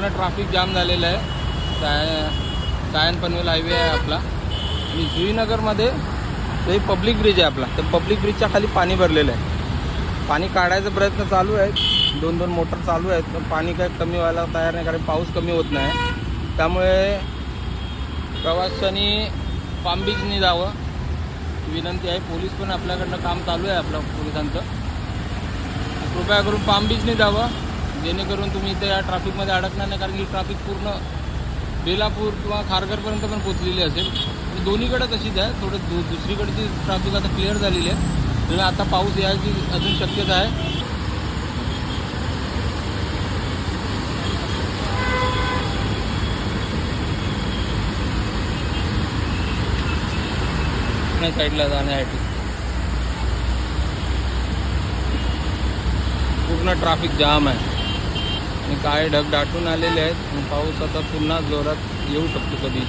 पूर्ण traffic jam झालेलं आहे। सायन पनवेल हायवे आहे आपला आणि जुईनगरमध्ये ते पब्लिक ब्रिज आहे आपला। तर पब्लिक ब्रिजच्या खाली पाणी भरलेलं आहे। पाणी काढायचा प्रयत्न चालू आहे, दोन दोन मोटर चालू आहेत, पण पाणी काय कमी व्हायला तयार नाही, कारण पाऊस कमी होत नाही। त्यामुळे प्रवाशांनी पाम बीचनी जावं विनंती आहे। पोलीस पण आपल्याकडनं काम चालू आहे आपलं पोलिसांचं। कृपया करून पाम बीचनी जावं, जेणेकरून तुम्ही इथे या ट्रॅफिकमध्ये अडकणार नाही, कारण की ट्रॅफिक पूर्ण बेलापूर किंवा खारघरपर्यंत पण पोचलेली असेल। दोन्हीकडे तशीच आहे, थोडं दुसरीकडची ट्रॅफिक आता क्लिअर झालेली आहे, आणि आता पाऊस यायची अजून शक्यता आहे। साईडला जाण्यासाठी पूर्ण ट्रॅफिक जाम आहे आणि काय ढग दाटून आलेले आहेत, आणि पाऊस आता पुन्हा जोरात येऊ शकतो कधी।